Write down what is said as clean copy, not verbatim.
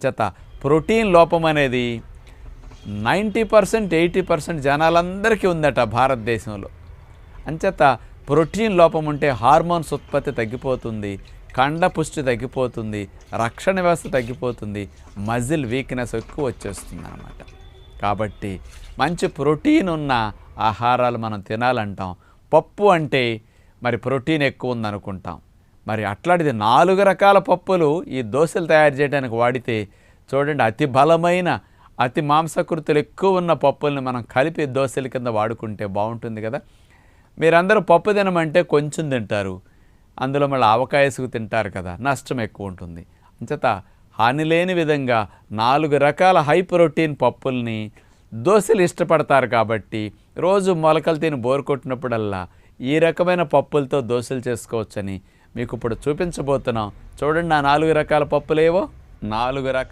చేత ప్రోటీన్ లోపం అనేది 90% 80% జనాలందరికీ ఉందట భారతదేశంలో. అంచేత ప్రోటీన్ లోపం ఉంటే హార్మోన్స్ ఉత్పత్తి తగ్గిపోతుంది, కండ పుష్టి తగ్గిపోతుంది, రక్షణ వ్యవస్థ తగ్గిపోతుంది, మజిల్ వీక్నెస్ ఎక్కువ వచ్చేస్తుంది అన్నమాట. కాబట్టి మంచి ప్రోటీన్ ఉన్న ఆహారాలు మనం తినాలంటాం. పప్పు అంటే మరి ప్రోటీన్ ఎక్కువ ఉందనుకుంటాం. మరి అట్లాంటిది 4 రకాల పప్పులు ఈ దోశలు తయారు చేయడానికి వాడితే చూడండి, అతి బలమైన అతి మాంసకృతులు ఎక్కువ ఉన్న పప్పుల్ని మనం కలిపి దోశల కింద వాడుకుంటే బాగుంటుంది కదా. మీరందరూ పప్పు తినమంటే కొంచెం తింటారు, అందులో మళ్ళీ ఆవకాయసుకు తింటారు కదా, నష్టం ఎక్కువ ఉంటుంది. అంచేత హాని లేని విధంగా 4 రకాల హై ప్రోటీన్ పప్పుల్ని దోశలు ఇష్టపడతారు కాబట్టి రోజు మొలకలు తిని బోరు కొట్టినప్పుడల్లా ఈ రకమైన పప్పులతో దోశలు చేసుకోవచ్చని మీకు ఇప్పుడు చూపించబోతున్నాం. చూడండి, ఆ 4 రకాల పప్పులేవో. 4 రకాల